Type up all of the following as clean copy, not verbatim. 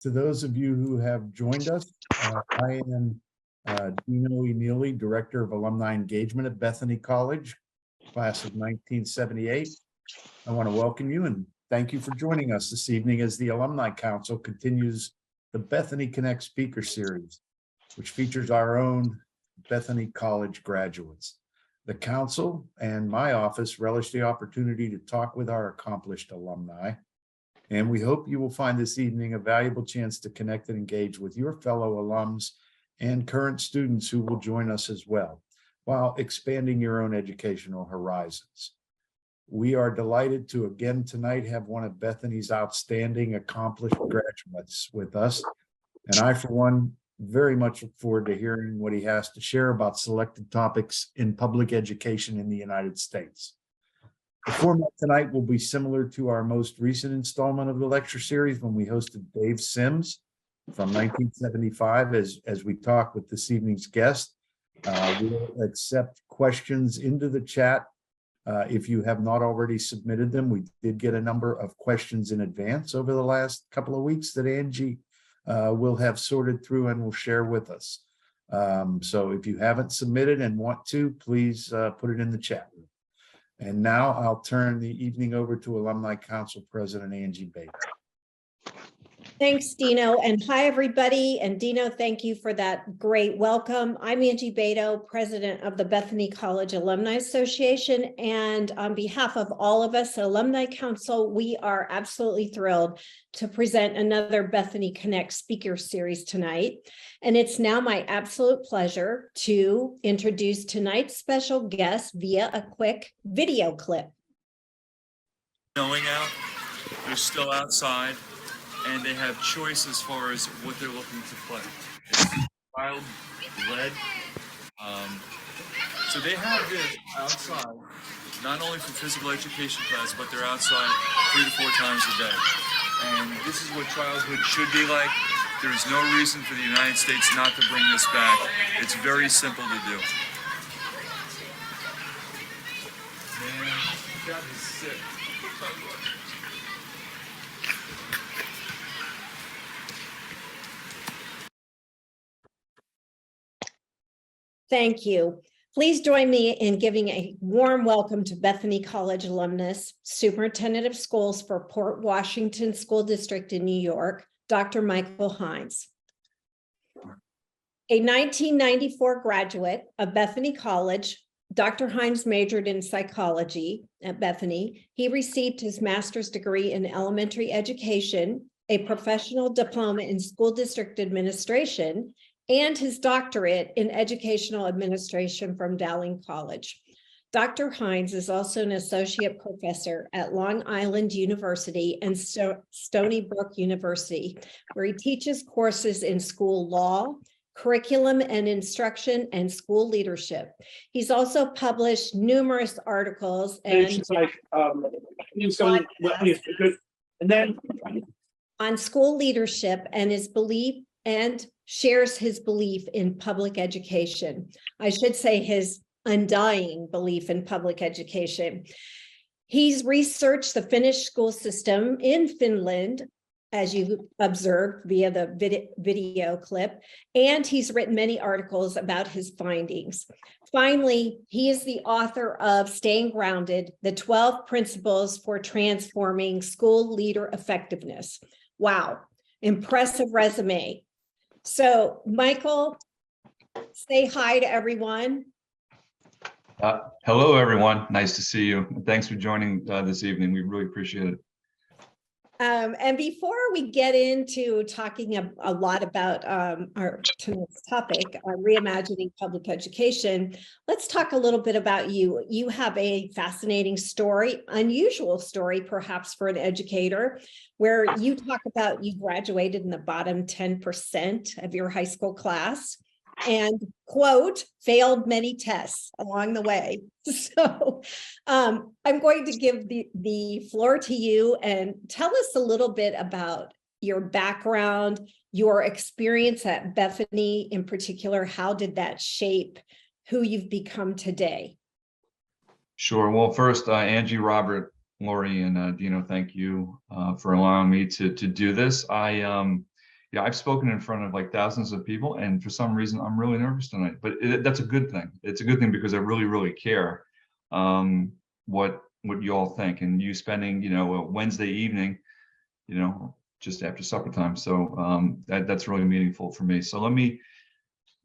To those of you who have joined us, I am Dino Emili, Director of Alumni Engagement at Bethany College, class of 1978. I want to welcome you and thank you for joining us this evening as the Alumni Council continues the Bethany Connect Speaker Series, which features our own Bethany College graduates. The Council and my office relish the opportunity to talk with our accomplished alumni, and we hope you will find this evening a valuable chance to connect and engage with your fellow alums and current students who will join us as well, while expanding your own educational horizons. We are delighted to again tonight have one of Bethany's outstanding accomplished graduates with us. And I, for one, very much look forward to hearing what he has to share about selected topics in public education in the United States. The format tonight will be similar to our most recent installment of the lecture series when we hosted Dave Sims from 1975 as we talk with this evening's guest. We'll accept questions into the chat. If you have not already submitted them, we did get a number of questions in advance over the last couple of weeks that Angie will have sorted through and will share with us. So if you haven't submitted and want to, please put it in the chat room. And now I'll turn the evening over to Alumni Council President Angie Bader. Thanks, Dino, and hi, everybody. And Dino, thank you for that great welcome. I'm Angie Beto, president of the Bethany College Alumni Association. And on behalf of all of us at Alumni Council, we are absolutely thrilled to present another Bethany Connect Speaker Series tonight. And it's now my absolute pleasure to introduce tonight's special guest via a quick video clip. Snowing out, they're still outside, and they have choice as far as what they're looking to play. It's child-led. So they have this outside, not only for physical education class, but they're outside 3 to 4 times a day. And this is what childhood should be like. There's no reason for the United States not to bring this back. It's very simple to do. Man, that is sick. Thank you. Please join me in giving a warm welcome to Bethany College alumnus, Superintendent of Schools for Port Washington School District in New York, Dr. Michael Hynes. A 1994 graduate of Bethany College, Dr. Hynes majored in psychology at Bethany. He received his master's degree in elementary education, a professional diploma in school district administration, and his doctorate in educational administration from Dowling College. Dr. Hynes is also an associate professor at Long Island University and Stony Brook University, where he teaches courses in school law, curriculum and instruction, and school leadership. He's also published numerous articles and on school leadership and his belief and shares his belief in public education. I should say his undying belief in public education. He's researched the Finnish school system in Finland, as you observed via the video clip, and he's written many articles about his findings. Finally, he is the author of Staying Grounded, the 12 Principles for Transforming School Leader Effectiveness. Wow, impressive resume. So, Michael, say hi to everyone. Hello, everyone. Nice to see you. Thanks for joining this evening. We really appreciate it. And before we get into talking a lot about our tonight's topic, reimagining public education, let's talk a little bit about you. You have a fascinating story, unusual story, perhaps for an educator, where you talk about you graduated in the bottom 10% of your high school class and, quote, failed many tests along the way. So I'm going to give the floor to you and tell us a little bit about your background, your experience at Bethany in particular. How did that shape who you've become today? Sure. Well, first, Angie, Robert, Lori, and Dino, thank you for allowing me to do this. I yeah, I've spoken in front of like thousands of people, and for some reason I'm really nervous tonight. But that's a good thing. It's a good thing because I really, really care what you all think, and you spending, you know, a Wednesday evening, you know, just after supper time. So that's really meaningful for me. So let me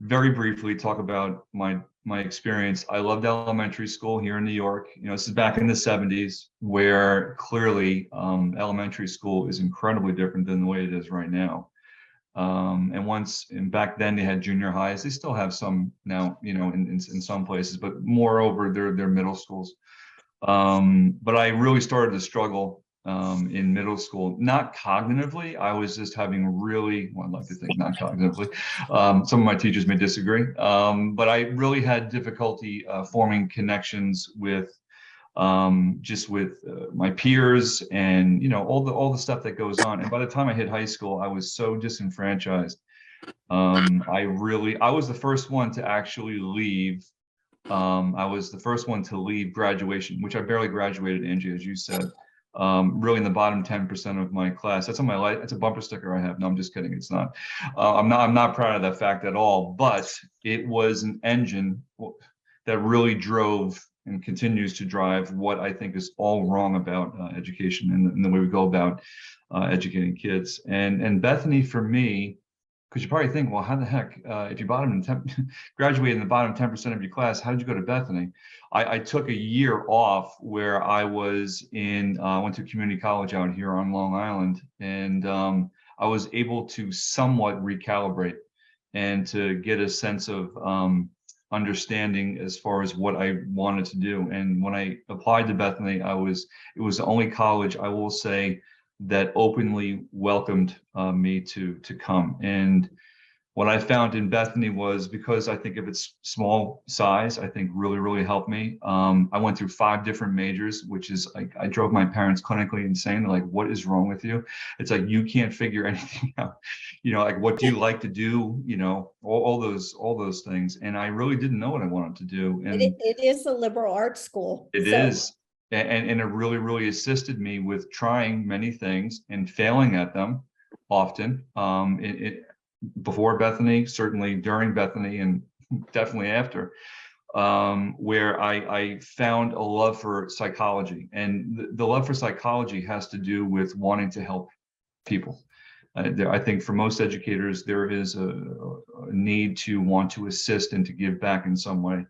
very briefly talk about my experience. I loved elementary school here in New York. You know, this is back in the 70s, where clearly elementary school is incredibly different than the way it is right now. And back then they had junior highs. They still have some now, you know, in some places, but moreover, they're middle schools. But I really started to struggle in middle school, not cognitively. I was just having really, well, I'd like to think not cognitively. Some of my teachers may disagree, but I really had difficulty forming connections with just with my peers, and you know, all the stuff that goes on. And by the time I hit high school, I was so disenfranchised. I was the first one to actually leave. I was the first one to leave graduation, which I barely graduated, Angie, as you said. Really in the bottom 10% of my class. That's on my life. It's a bumper sticker I have. No, I'm just kidding. It's not. I'm not proud of that fact at all. But it was an engine that really drove and continues to drive what I think is all wrong about education and the way we go about educating kids. And Bethany, for me, because you probably think, well, how the heck, if you graduated in the bottom 10% of your class, how did you go to Bethany? I took a year off where I was went to community college out here on Long Island, and I was able to somewhat recalibrate and to get a sense of understanding as far as what I wanted to do. And when I applied to Bethany, it was the only college, I will say, that openly welcomed me to come. And what I found in Bethany was, because I think of its small size, I think really helped me. I went through 5 different majors, which is like, I drove my parents clinically insane. They're like, what is wrong with you? It's like, you can't figure anything out. You know, like, what do you like to do? You know, all those things. And I really didn't know what I wanted to do. And it is a liberal arts school. it is. And it really assisted me with trying many things and failing at them often. Before Bethany, certainly during Bethany, and definitely after, where I found a love for psychology. And the love for psychology has to do with wanting to help people. I think for most educators, there is a need to want to assist and to give back in some way.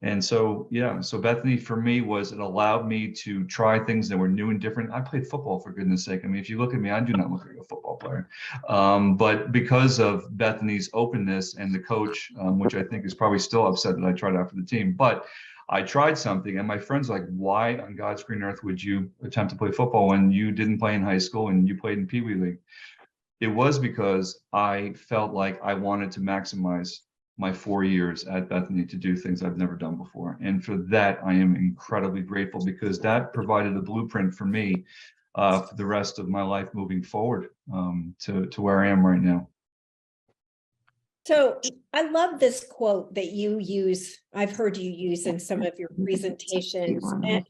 And so, yeah, so Bethany for me it allowed me to try things that were new and different. I played football, for goodness sake. I mean, if you look at me, I do not look like a football player. But because of Bethany's openness and the coach, which I think is probably still upset that I tried out for the team, but I tried something, and my friends were like, why on God's green earth would you attempt to play football when you didn't play in high school and you played in Pee Wee League? It was because I felt like I wanted to maximize my 4 years at Bethany to do things I've never done before. And for that, I am incredibly grateful, because that provided a blueprint for me for the rest of my life moving forward to where I am right now. So I love this quote that you use. I've heard you use in some of your presentations, and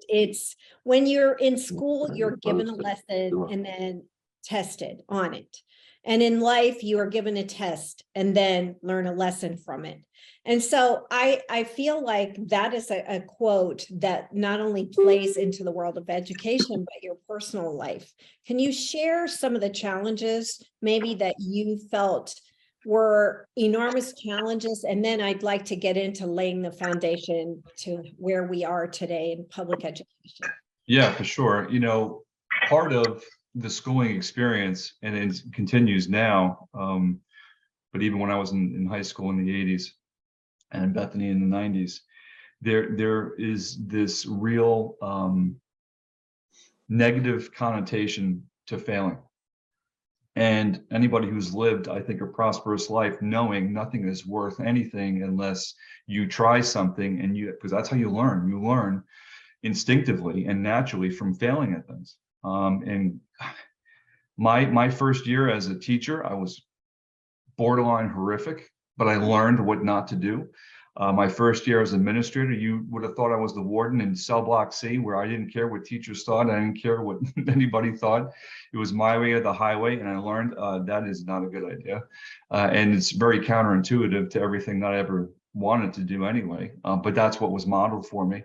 it's, when you're in school, you're given a lesson and then tested on it. And in life, you are given a test and then learn a lesson from it. And so I feel like that is a quote that not only plays into the world of education, but your personal life. Can you share some of the challenges maybe that you felt were enormous challenges? And then I'd like to get into laying the foundation to where we are today in public education. Yeah, for sure. You know, part of the schooling experience, and it continues now, but even when I was in high school in the 80s and Bethany in the 90s, there is this real negative connotation to failing. And anybody who's lived, I think, a prosperous life, knowing nothing is worth anything unless you try something, and because that's how you learn. You learn instinctively and naturally from failing at things. And my first year as a teacher, I was borderline horrific, but I learned what not to do. My first year as administrator, you would have thought I was the warden in cell block C, where I didn't care what teachers thought. I didn't care what anybody thought. It was my way or the highway. And I learned that is not a good idea. And it's very counterintuitive to everything that I ever wanted to do anyway. But that's what was modeled for me.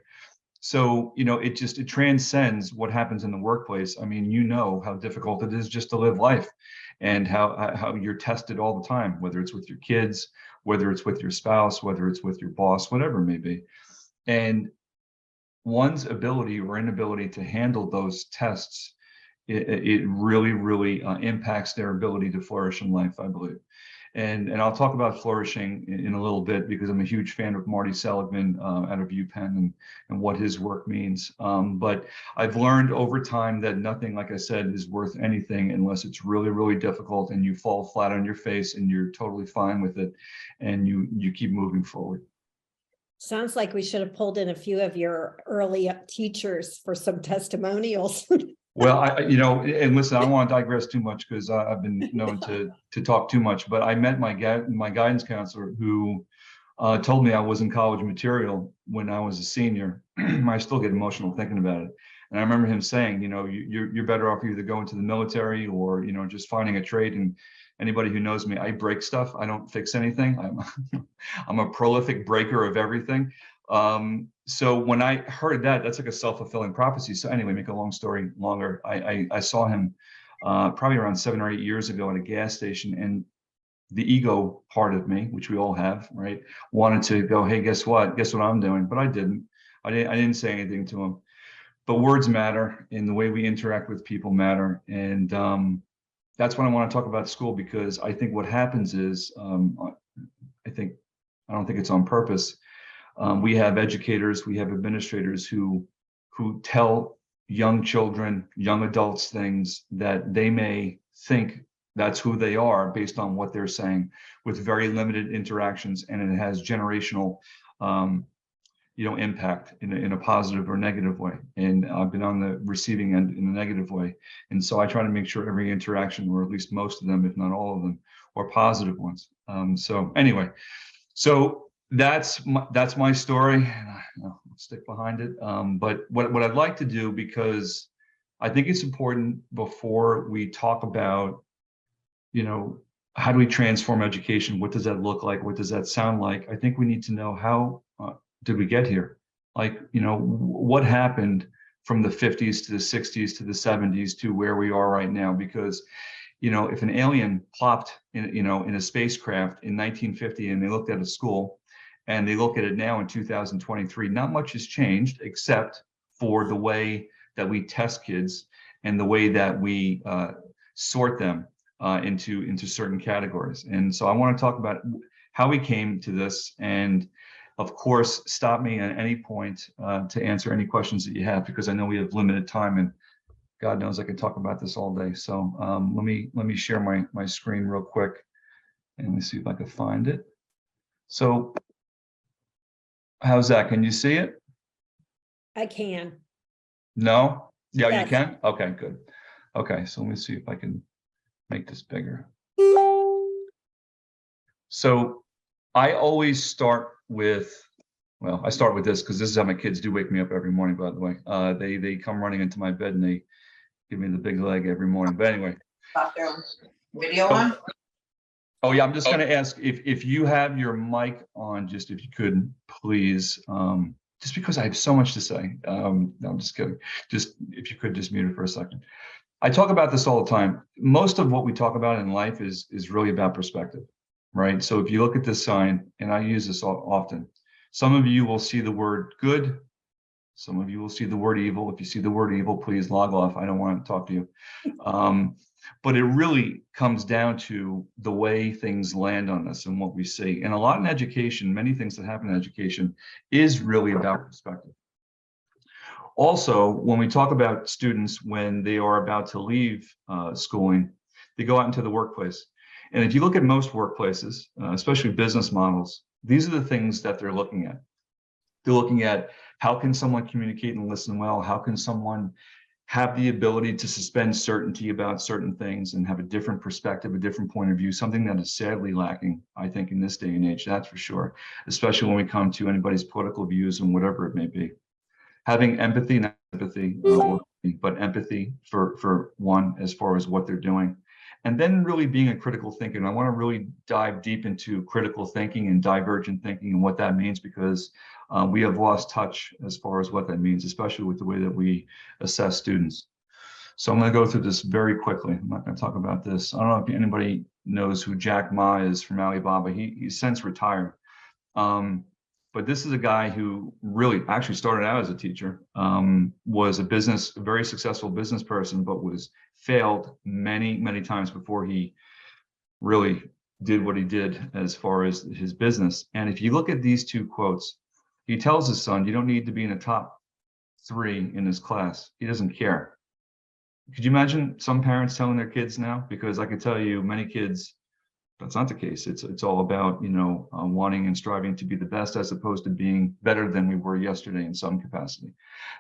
So, it transcends what happens in the workplace. I mean, how difficult it is just to live life, and how you're tested all the time, whether it's with your kids, whether it's with your spouse, whether it's with your boss, whatever it may be. And one's ability or inability to handle those tests, it really, really impacts their ability to flourish in life, I believe. And I'll talk about flourishing in a little bit, because I'm a huge fan of Marty Seligman out of UPenn and what his work means. But I've learned over time that nothing, like I said, is worth anything unless it's really, really difficult and you fall flat on your face and you're totally fine with it and you keep moving forward. Sounds like we should have pulled in a few of your early teachers for some testimonials. Well, and listen, I don't want to digress too much, because I've been known to talk too much, but I met my guidance counselor who told me I wasn't college material when I was a senior. I still get emotional thinking about it. And I remember him saying, you're better off either going to the military or, just finding a trade. And anybody who knows me, I break stuff. I don't fix anything. I'm a prolific breaker of everything. So when I heard that, that's like a self-fulfilling prophecy. So anyway, make a long story longer, I saw him probably around 7 or 8 years ago at a gas station, and the ego part of me, which we all have, right, wanted to go, hey, guess what I'm doing? But I didn't say anything to him. But words matter, and the way we interact with people matter. And that's when I want to talk about school, because I think what happens is, I don't think it's on purpose. We have educators, we have administrators who tell young children, young adults things that they may think that's who they are based on what they're saying, with very limited interactions, and it has generational impact in a positive or negative way. And I've been on the receiving end in a negative way. And so I try to make sure every interaction, or at least most of them, if not all of them, are positive ones. So anyway, that's my story. I'll stick behind it. But what I'd like to do, because I think it's important before we talk about, how do we transform education? What does that look like? What does that sound like? I think we need to know, how did we get here? Like, what happened from the 50s to the 60s to the 70s to where we are right now? Because if an alien plopped in a spacecraft in 1950 and they looked at a school, and they look at it now in 2023, not much has changed, except for the way that we test kids and the way that we sort them into certain categories. And so I want to talk about how we came to this, and of course, stop me at any point to answer any questions that you have, because I know we have limited time, and God knows I could talk about this all day. So let me share my screen real quick, and let me see if I can find it. So how's that? Can you see it? I can. No? Yeah, Yes. You can? Okay, good. Okay, so let me see if I can make this bigger. So I always start with, I start with this, because this is how my kids do wake me up every morning, by the way. They come running into my bed and they give me the big leg every morning. But anyway. Stop their video on? Oh yeah, I'm just going to ask if you have your mic on, just if you could, please, just because I have so much to say. No, I'm just kidding. Just if you could just mute it for a second. I talk about this all the time. Most of what we talk about in life is really about perspective, right? So if you look at this sign, and I use this often, some of you will see the word good. Some of you will see the word evil. If you see the word evil, please log off. I don't want to talk to you. But it really comes down to the way things land on us and what we see. And a lot in education, many things that happen in education, is really about perspective. Also, when we talk about students, when they are about to leave schooling, they go out into the workplace. And if you look at most workplaces, especially business models, these are the things that they're looking at. They're looking at, how can someone communicate and listen well? How can someone have the ability to suspend certainty about certain things and have a different perspective, a different point of view, something that is sadly lacking, I think, in this day and age, that's for sure, especially when we come to anybody's political views and whatever it may be. Having empathy, not empathy, but empathy for one, as far as what they're doing. And then really being a critical thinker. And I want to really dive deep into critical thinking and divergent thinking and what that means, because we have lost touch as far as what that means, especially with the way that we assess students. So I'm going to go through this very quickly. I'm not going to talk about this. I don't know if anybody knows who Jack Ma is from Alibaba. He's since retired. But this is a guy who really actually started out as a teacher, was a very successful business person, but was failed many, many times before he really did what he did as far as his business. And if you look at these two quotes, he tells his son, you don't need to be in the top 3 in his class. He doesn't care. Could you imagine some parents telling their kids now? Because I can tell you many kids, that's not the case. It's all about, wanting and striving to be the best, as opposed to being better than we were yesterday in some capacity.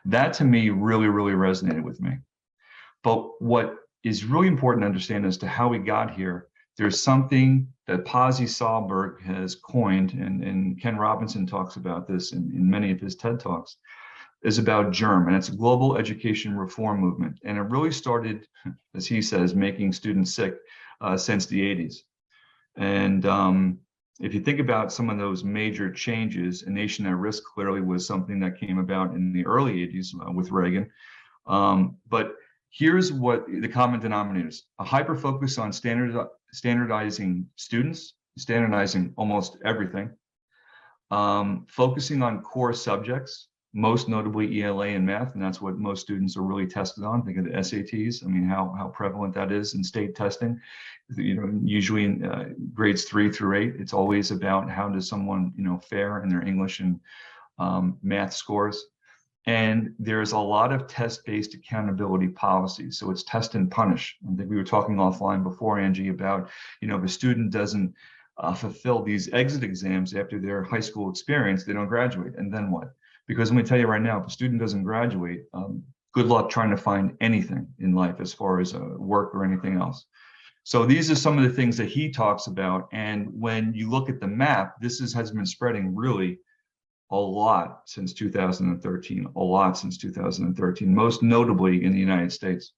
That to me really, really resonated with me. But what is really important to understand as to how we got here, there's something that Pasi Sahlberg has coined, and Ken Robinson talks about this in many of his TED Talks, is about GERM, and it's a global education reform movement. And it really started, as he says, making students sick since the 80s. And if you think about some of those major changes, A Nation at Risk clearly was something that came about in the early 80s with Reagan. But here's what the common denominators: a hyper focus on standardizing students, standardizing almost everything, focusing on core subjects, most notably ELA and math, and that's what most students are really tested on. Think of the SATs. I mean, how prevalent that is in state testing. Usually in grades 3 through 8, it's always about how does someone, fare in their English and math scores. And there's a lot of test-based accountability policies. So it's test and punish. I think we were talking offline before, Angie, about, if a student doesn't fulfill these exit exams after their high school experience, they don't graduate. And then what? Because let me tell you right now, if a student doesn't graduate, good luck trying to find anything in life as far as work or anything else. So these are some of the things that he talks about. And when you look at the map, this has been spreading really a lot since 2013, most notably in the United States.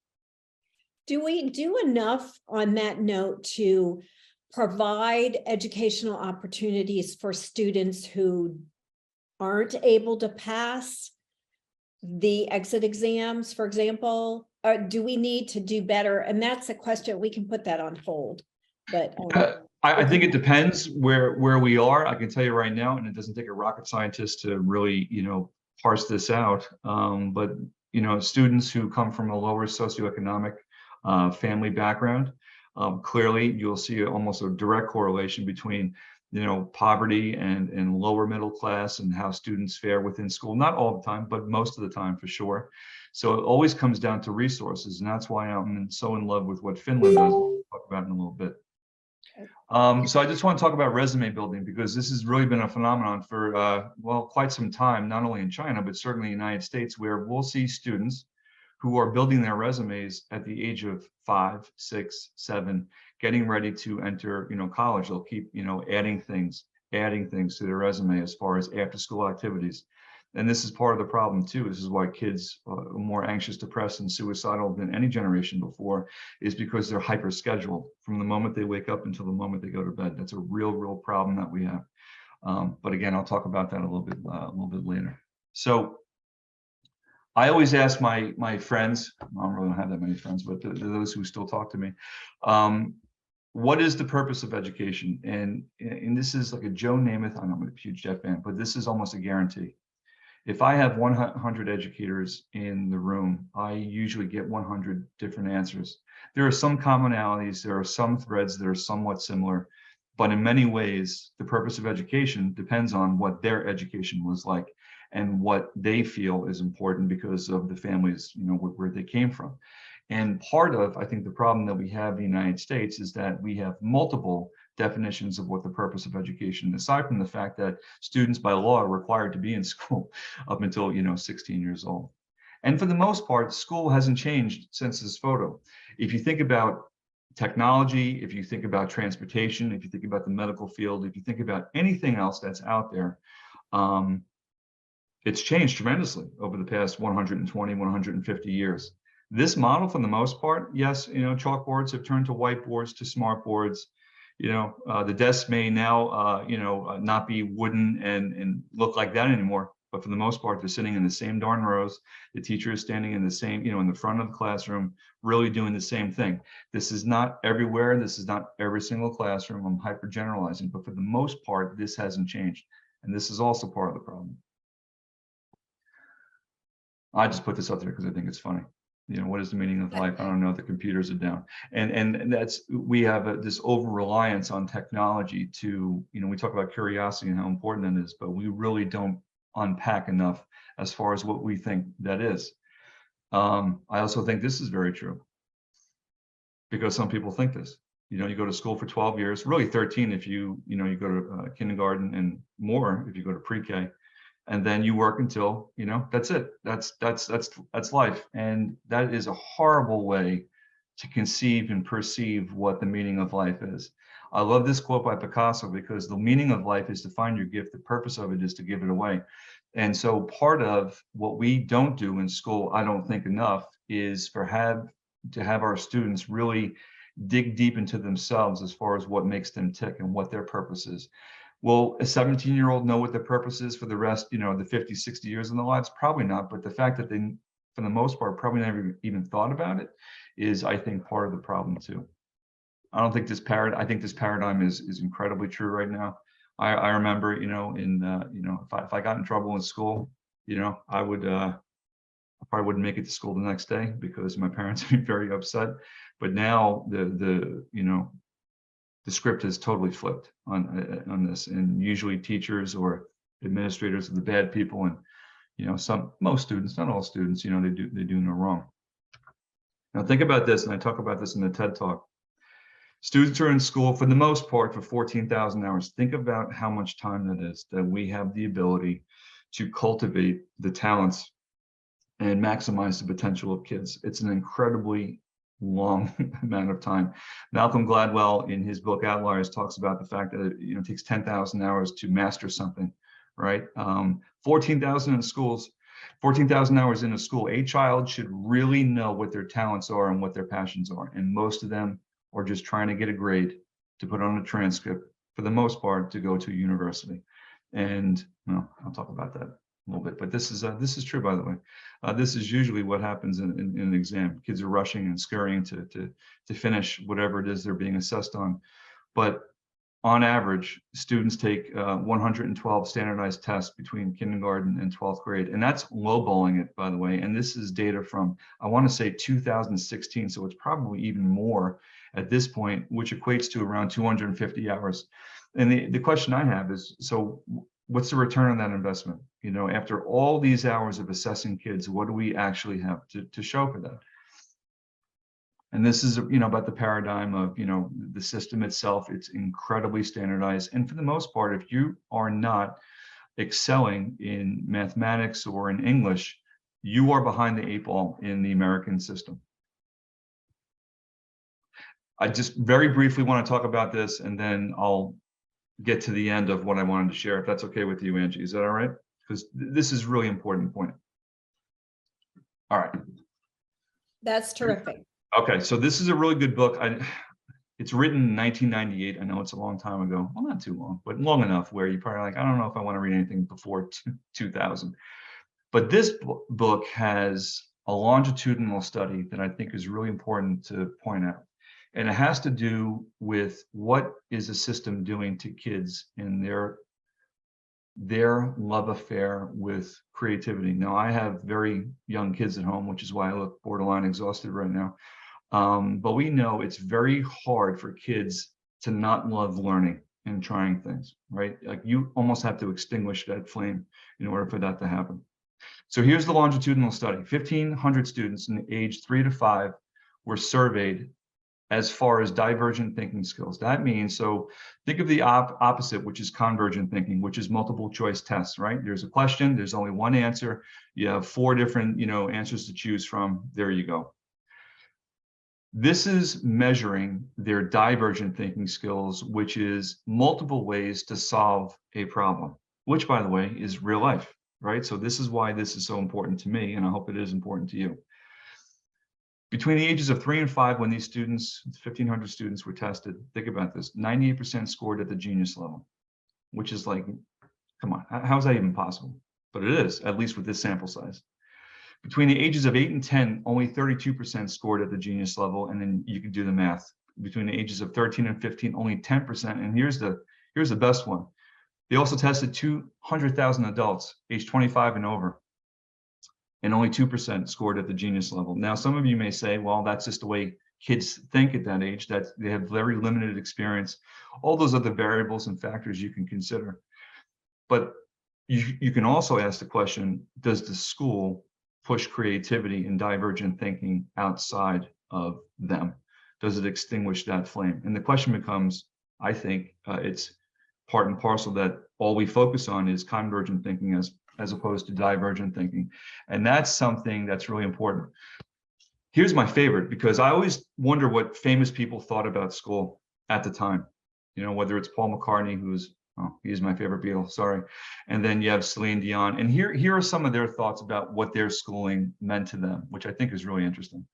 Do we do enough on that note to provide educational opportunities for students who aren't able to pass the exit exams, for example? Or do we need to do better? And that's a question, we can put that on hold. But I think it depends where we are. I can tell you right now, and it doesn't take a rocket scientist to really, parse this out. But, students who come from a lower socioeconomic family background, clearly you'll see almost a direct correlation between, poverty and lower middle class and how students fare within school. Not all the time, but most of the time for sure. So it always comes down to resources. And that's why I'm so in love with what Finland does. We'll talk about in a little bit. So I just want to talk about resume building, because this has really been a phenomenon for, quite some time, not only in China, but certainly in the United States, where we'll see students who are building their resumes at the age of 5, 6, 7, getting ready to enter, college. They'll keep, adding things to their resume as far as after school activities. And this is part of the problem too. This is why kids are more anxious, depressed, and suicidal than any generation before, is because they're hyper scheduled from the moment they wake up until the moment they go to bed. That's a real problem that we have. But again, I'll talk about that a little bit later. So I always ask my friends, I don't really have that many friends, but those who still talk to me, what is the purpose of education? And this is like a Joe Namath, I'm a huge Jeff fan, but this is almost a guarantee. If I have 100 educators in the room, I usually get 100 different answers. There are some commonalities, there are some threads that are somewhat similar, but in many ways, the purpose of education depends on what their education was like and what they feel is important because of the families, where they came from. And part of, I think, the problem that we have in the United States is that we have multiple definitions of what the purpose of education, aside from the fact that students by law are required to be in school up until 16 years old. And for the most part, school hasn't changed since this photo. If you think about technology, if you think about transportation, if you think about the medical field, if you think about anything else that's out there, it's changed tremendously over the past 120, 150 years. This model, for the most part, yes, chalkboards have turned to whiteboards, to smart boards. The desks may now, not be wooden and look like that anymore. But for the most part, they're sitting in the same darn rows. The teacher is standing in the same, in the front of the classroom, really doing the same thing. This is not everywhere. This is not every single classroom. I'm hyper generalizing, but for the most part, this hasn't changed. And this is also part of the problem. I just put this up there because I think it's funny. What is the meaning of life? I don't know. The computers are down, and we have this over reliance on technology to, we talk about curiosity and how important that is, but we really don't unpack enough as far as what we think that is. I also think this is very true, because some people think this. You go to school for 12 years, really 13 if you go to kindergarten, and more if you go to pre-K. And then you work until, that's it. That's life. And that is a horrible way to conceive and perceive what the meaning of life is. I love this quote by Picasso, because the meaning of life is to find your gift. The purpose of it is to give it away. And so part of what we don't do in school, I don't think enough, is to have our students really dig deep into themselves as far as what makes them tick and what their purpose is. Will a 17-year-old know what their purpose is for the rest, the 50, 60 years in their lives? Probably not. But the fact that they, for the most part, probably never even thought about it is, I think, part of the problem too. I think this paradigm is incredibly true right now. I remember, if I got in trouble in school, I probably wouldn't make it to school the next day because my parents would be very upset. But now the script has totally flipped on this, and usually teachers or administrators are the bad people, and most students, not all students, they do no wrong. Now think about this, and I talk about this in the TED Talk. Students are in school for the most part for 14,000 hours. Think about how much time that is, that we have the ability to cultivate the talents and maximize the potential of kids. It's an incredibly long amount of time. Malcolm Gladwell, in his book Outliers, talks about the fact that it takes 10,000 hours to master something, right? 14,000 in schools, 14,000 hours in a school. A child should really know what their talents are and what their passions are, and most of them are just trying to get a grade to put on a transcript, for the most part, to go to a university. And I'll talk about that a little bit, but this is true, by the way. This is usually what happens in an exam. Kids are rushing and scurrying to finish whatever it is they're being assessed on. But on average, students take 112 standardized tests between kindergarten and 12th grade. And that's lowballing it, by the way. And this is data from, I want to say 2016. So it's probably even more at this point, which equates to around 250 hours. And the question I have is, so what's the return on that investment? After all these hours of assessing kids, what do we actually have to show for that? And this is, about the paradigm of, the system itself. It's incredibly standardized. And for the most part, if you are not excelling in mathematics or in English, you are behind the 8 ball in the American system. I just very briefly want to talk about this, and then I'll get to the end of what I wanted to share, if that's okay with you, Angie. Is that all right? Because this is really important point. All right. That's terrific. Okay, so this is a really good book. It's written in 1998. I know it's a long time ago. Well, not too long, but long enough where you're probably like, I don't know if I want to read anything before 2000. But this book has a longitudinal study that I think is really important to point out. And it has to do with what is the system doing to kids in their love affair with creativity. Now, I have very young kids at home, which is why I look borderline exhausted right now. But we know it's very hard for kids to not love learning and trying things, right? Like, you almost have to extinguish that flame in order for that to happen. So here's the longitudinal study. 1,500 students in the age 3 to 5 were surveyed as far as divergent thinking skills. That means, so think of the opposite, which is convergent thinking, which is multiple choice tests, right? There's a question, there's only one answer. You have 4 different, answers to choose from. There you go. This is measuring their divergent thinking skills, which is multiple ways to solve a problem, which, by the way, is real life, right? So this is why this is so important to me, and I hope it is important to you. Between the ages of 3 and 5, when these students, 1,500 students were tested, think about this, 98% scored at the genius level, which is like, come on, how is that even possible? But it is, at least with this sample size. Between the ages of 8 and 10, only 32% scored at the genius level, and then you can do the math. Between the ages of 13 and 15, only 10%, and here's the best one. They also tested 200,000 adults, age 25 and over, and only 2% scored at the genius level. Now, some of you may say, well, that's just the way kids think at that age, that they have very limited experience, all those other variables and factors you can consider. But you can also ask the question, does the school push creativity and divergent thinking outside of them? Does it extinguish that flame? And the question becomes, I think it's part and parcel that all we focus on is convergent thinking as opposed to divergent thinking. And that's something that's really important. Here's my favorite, because I always wonder what famous people thought about school at the time. Whether it's Paul McCartney, he's my favorite Beatle, sorry. And then you have Celine Dion. And here are some of their thoughts about what their schooling meant to them, which I think is really interesting.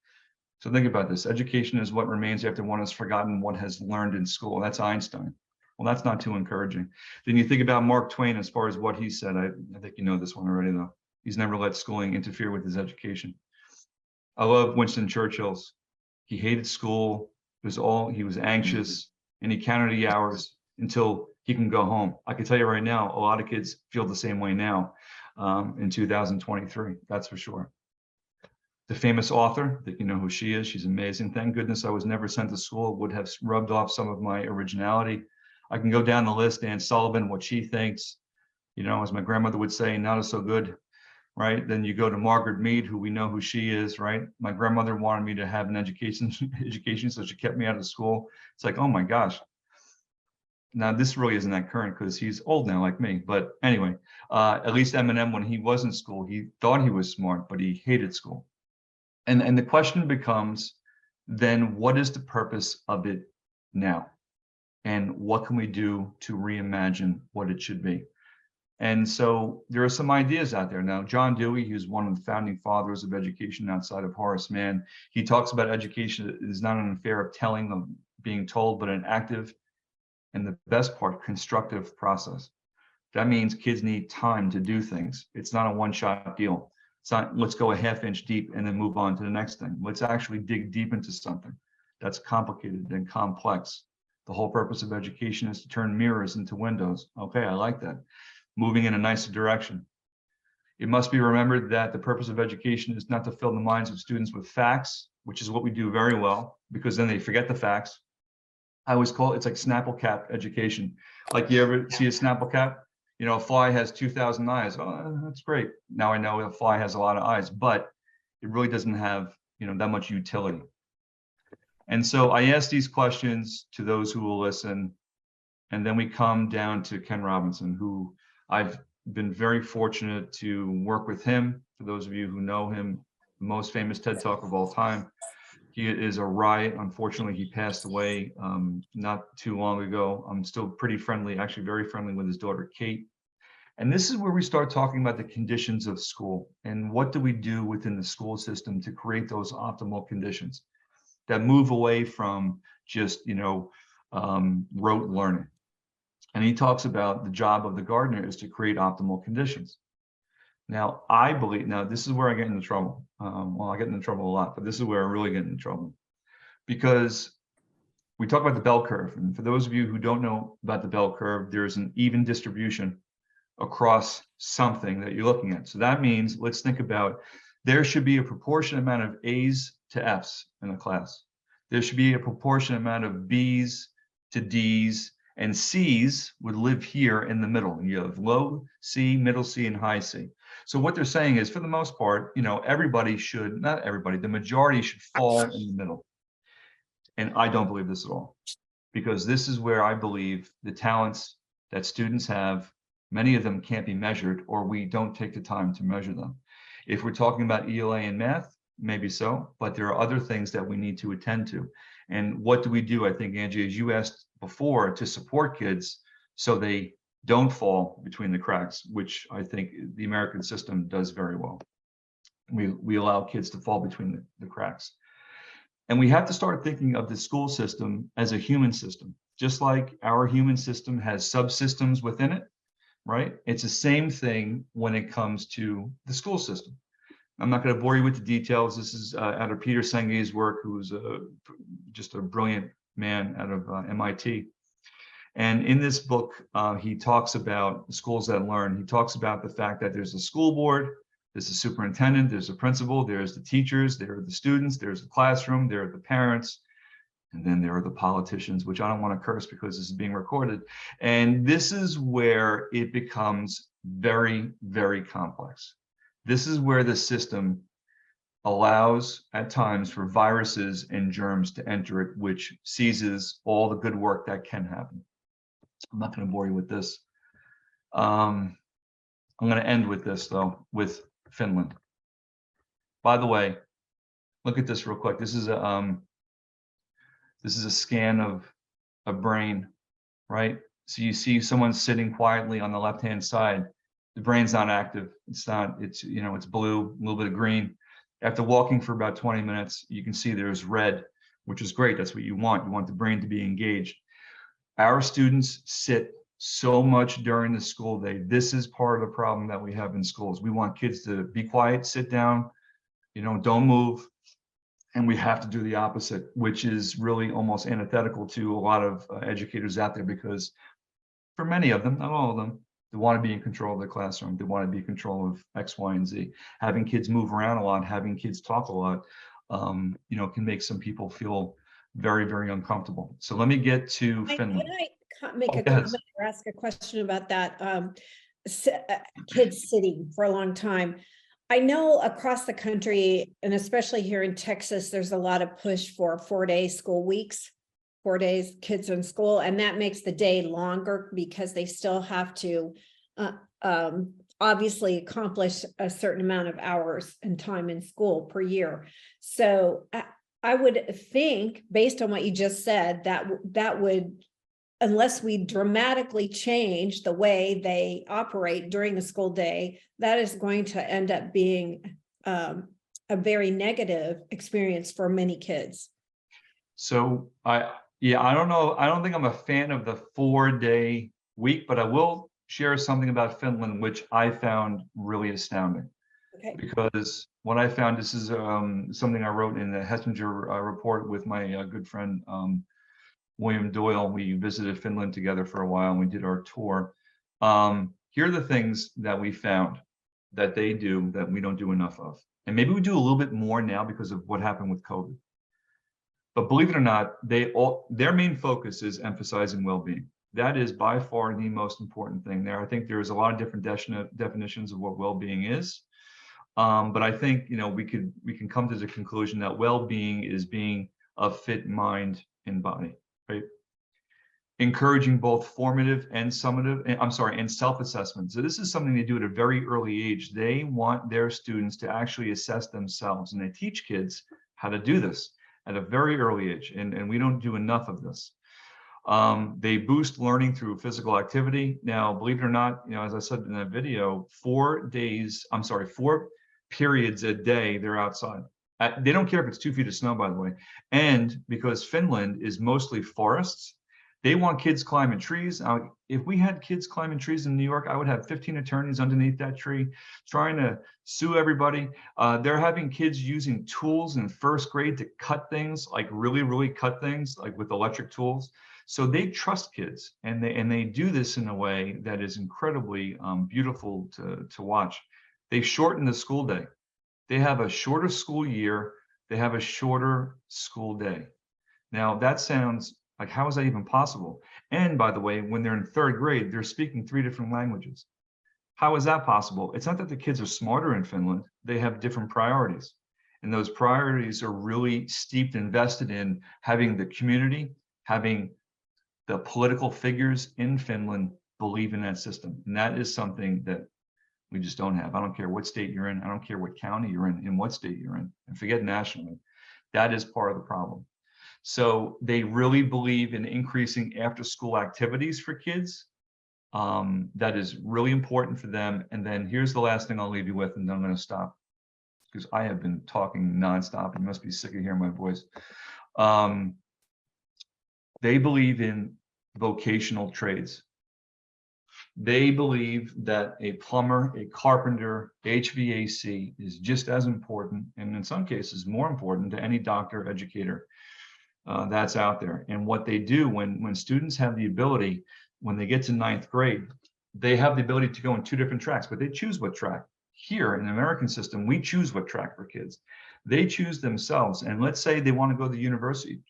So think about this. Education is what remains after one has forgotten what has learned in school. That's Einstein. Well, that's not too encouraging. Then you think about Mark Twain as far as what he said. I think you know this one already, though. He's never let schooling interfere with his education. I love Winston Churchill's. He hated school. He was anxious, and he counted the hours until he can go home. I can tell you right now, a lot of kids feel the same way now in 2023, that's for sure. The famous author, that you know who she is, she's amazing. Thank goodness I was never sent to school. It would have rubbed off some of my originality. I can go down the list, Anne Sullivan, what she thinks, as my grandmother would say, not so good, right? Then you go to Margaret Mead, who we know who she is, right? My grandmother wanted me to have an education, so she kept me out of school. It's like, oh my gosh. Now, this really isn't that current because he's old now, like me. But anyway, at least Eminem, when he was in school, he thought he was smart, but he hated school. And the question becomes, then what is the purpose of it now? And what can we do to reimagine what it should be? And so there are some ideas out there. Now, John Dewey, who's one of the founding fathers of education outside of Horace Mann, he talks about education is not an affair of telling them, being told, but an active, and the best part, constructive process. That means kids need time to do things. It's not a one-shot deal. It's not, let's go a half-inch deep and then move on to the next thing. Let's actually dig deep into something that's complicated and complex. The whole purpose of education is to turn mirrors into windows. Okay, I like that. Moving in a nicer direction. It must be remembered that the purpose of education is not to fill the minds of students with facts, which is what we do very well, because then they forget the facts. I always call it's like Snapple cap education. Like, you ever see a Snapple cap? A fly has 2,000 eyes. Oh, that's great. Now I know a fly has a lot of eyes, but it really doesn't have, that much utility. And so I ask these questions to those who will listen. And then we come down to Ken Robinson, who I've been very fortunate to work with him. For those of you who know him, the most famous TED Talk of all time. He is a riot. Unfortunately, he passed away not too long ago. I'm still pretty friendly, actually very friendly with his daughter, Kate. And this is where we start talking about the conditions of school and what do we do within the school system to create those optimal conditions that move away from just, rote learning. And he talks about the job of the gardener is to create optimal conditions. Now, I believe, this is where I get into trouble. Well, I get into trouble a lot, but this is where I really get into trouble. Because we talk about the bell curve. And for those of you who don't know about the bell curve, there's an even distribution across something that you're looking at. So that means, let's think about, there should be a proportionate amount of A's to F's in a class. There should be a proportionate amount of B's to D's, and C's would live here in the middle. You have low C, middle C, and high C. So what they're saying is, for the most part, everybody should, not everybody, the majority should fall in the middle. And I don't believe this at all, because this is where I believe the talents that students have, many of them can't be measured, or we don't take the time to measure them. If we're talking about ELA and math, maybe so, but there are other things that we need to attend to. And what do we do? I think, Angie, as you asked before, to support kids so they don't fall between the cracks, which I think the American system does very well. We allow kids to fall between the cracks. And we have to start thinking of the school system as a human system, just like our human system has subsystems within it, right? It's the same thing when it comes to the school system. I'm not going to bore you with the details. This is out of Peter Senge's work, who's just a brilliant man out of MIT. And in this book, he talks about schools that learn. He talks about the fact that there's a school board, there's a superintendent, there's a principal, there's the teachers, there are the students, there's the classroom, there are the parents, and then there are the politicians, which I don't want to curse because this is being recorded. And this is where it becomes very, very complex. This is where the system allows at times for viruses and germs to enter it, which seizes all the good work that can happen. I'm not going to bore you with this. I'm going to end with this, though, with Finland. By the way, look at this real quick. This is a scan of a brain, right? So you see someone sitting quietly on the left-hand side. The brain's not active. It's not. It's, you know, it's blue, a little bit of green. After walking for about 20 minutes, you can see there's red, which is great. That's what you want. You want the brain to be engaged. Our students sit so much during the school day. This is part of the problem that we have in schools. We want kids to be quiet, sit down, you know, don't move. And we have to do the opposite, which is really almost antithetical to a lot of educators out there, because for many of them, not all of them, they want to be in control of the classroom. They want to be in control of X, Y, and Z. Having kids move around a lot, having kids talk a lot, you know, can make some people feel very, very uncomfortable. So let me get to Finland. Can I make a comment or ask a question about that? Kids sitting for a long time. I know across the country, and especially here in Texas, there's a lot of push for 4-day school weeks, 4 days kids in school, and that makes the day longer because they still have to obviously accomplish a certain amount of hours and time in school per year. So I would think, based on what you just said, that would, unless we dramatically change the way they operate during the school day, that is going to end up being a very negative experience for many kids. So I don't know. I don't think I'm a fan of the 4-day week, but I will share something about Finland, which I found really astounding. Okay. Because what I found, this is something I wrote in the Hessinger report with my good friend, William Doyle. We visited Finland together for a while and we did our tour. Here are the things that we found that they do that we don't do enough of. And maybe we do a little bit more now because of what happened with COVID. But believe it or not, their main focus is emphasizing well-being. That is by far the most important thing there. I think there's a lot of different definitions of what well-being is. But I think, you know, we can come to the conclusion that well-being is being a fit mind and body, right? Encouraging both formative and summative, and self-assessment. So this is something they do at a very early age. They want their students to actually assess themselves, and they teach kids how to do this at a very early age, and we don't do enough of this. They boost learning through physical activity. Now, believe it or not, you know, as I said in that video, 4 periods a day they're outside. They don't care if it's 2 feet of snow, by the way. And because Finland is mostly forests, they want kids climbing trees. If we had kids climbing trees in New York, I would have 15 attorneys underneath that tree trying to sue everybody. They're having kids using tools in first grade to cut things, like really, really cut things, like with electric tools. So they trust kids, and they do this in a way that is incredibly beautiful to watch. They shorten the school day. They have a shorter school year. They have a shorter school day. Now that sounds like, how is that even possible? And by the way, when they're in 3rd grade, they're speaking 3 different languages. How is that possible? It's not that the kids are smarter in Finland. They have different priorities. And those priorities are really steeped, invested in having the community, having the political figures in Finland believe in that system. And that is something that we just don't have. I don't care what state you're in. I don't care what county you're in what state you're in. And forget nationally. That is part of the problem. So they really believe in increasing after-school activities for kids. That is really important for them. And then here's the last thing I'll leave you with, and then I'm going to stop because I have been talking nonstop. You must be sick of hearing my voice. They believe in vocational trades. They believe that a plumber, a carpenter, HVAC is just as important, and in some cases more important, to any doctor, educator that's out there. And what they do when students have the ability, when they get to 9th grade, they have the ability to go in 2 different tracks, but they choose what track. Here in the American system, we choose what track for kids. They choose themselves. And let's say they want to go to the university,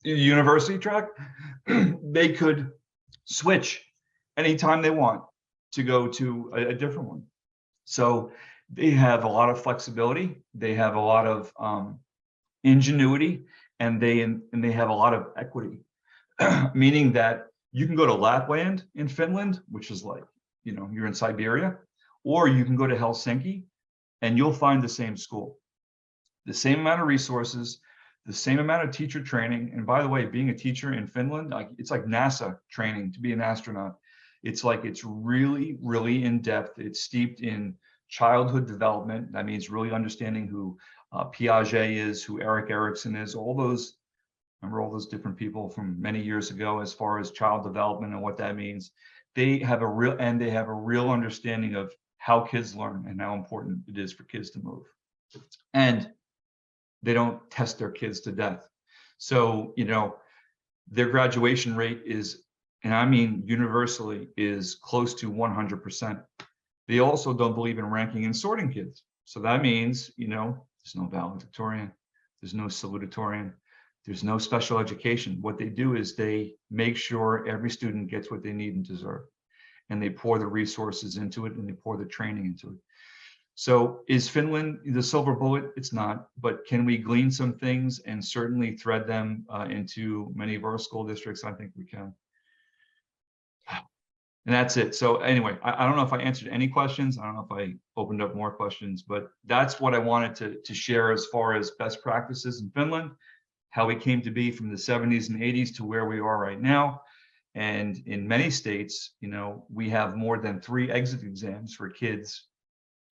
university track, they could switch anytime they want to go to a different one. So they have a lot of flexibility. They have a lot of ingenuity, and they have a lot of equity, meaning that you can go to Lapland in Finland, which is like, you know, you're in Siberia, or you can go to Helsinki and you'll find the same school, the same amount of resources, the same amount of teacher training. And by the way, being a teacher in Finland, it's like NASA training to be an astronaut. It's like, it's really, really in depth. It's steeped in childhood development. That means really understanding who Piaget is, who Erik Erikson is, remember all those different people from many years ago as far as child development and what that means. They have a real understanding of how kids learn and how important it is for kids to move. And they don't test their kids to death. So, you know, their graduation rate is, and I mean universally, is close to 100%. They also don't believe in ranking and sorting kids. So that means, you know, there's no valedictorian, there's no salutatorian, there's no special education. What they do is they make sure every student gets what they need and deserve. And they pour the resources into it, and they pour the training into it. So is Finland the silver bullet? It's not, but can we glean some things and certainly thread them into many of our school districts? I think we can. And that's it. So anyway, I don't know if I answered any questions. I don't know if I opened up more questions, but that's what I wanted to share as far as best practices in Finland, how we came to be from the 70s and 80s to where we are right now. And in many states, you know, we have more than 3 exit exams for kids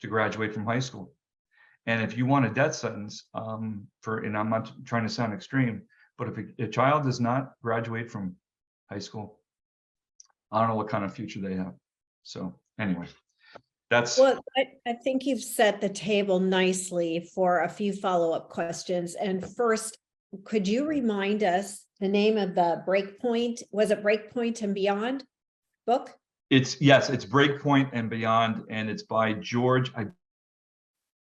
to graduate from high school. And if you want a death sentence, and I'm not trying to sound extreme, but if a child does not graduate from high school, I don't know what kind of future they have. So anyway, that's. Well, I think you've set the table nicely for a few follow-up questions. And first, could you remind us the name of the Breakpoint? Was it Breakpoint and Beyond book? It's Breakpoint and Beyond, and it's by George,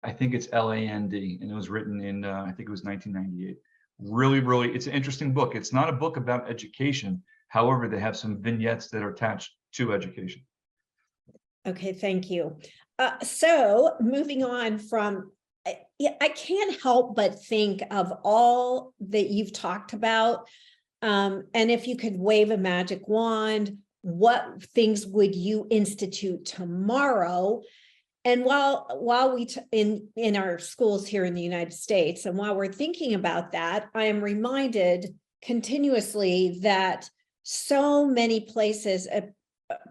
I think it's Land, and it was written in, I think it was 1998. Really, really, it's an interesting book. It's not a book about education. However, they have some vignettes that are attached to education. Okay, thank you. So moving on from, I can't help but think of all that you've talked about. And if you could wave a magic wand, what things would you institute tomorrow? And while we in our schools here in the United States, and while we're thinking about that, I am reminded continuously that so many places,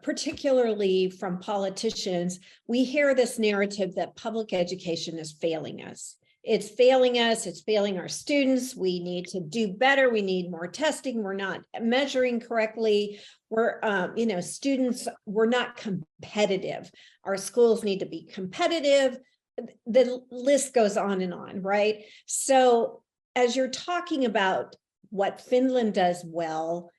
particularly from politicians, we hear this narrative that public education is failing us. It's failing us, it's failing our students. We need to do better. We need more testing. We're not measuring correctly. We're, students, we're not competitive. Our schools need to be competitive. The list goes on, right? So as you're talking about what Finland does well,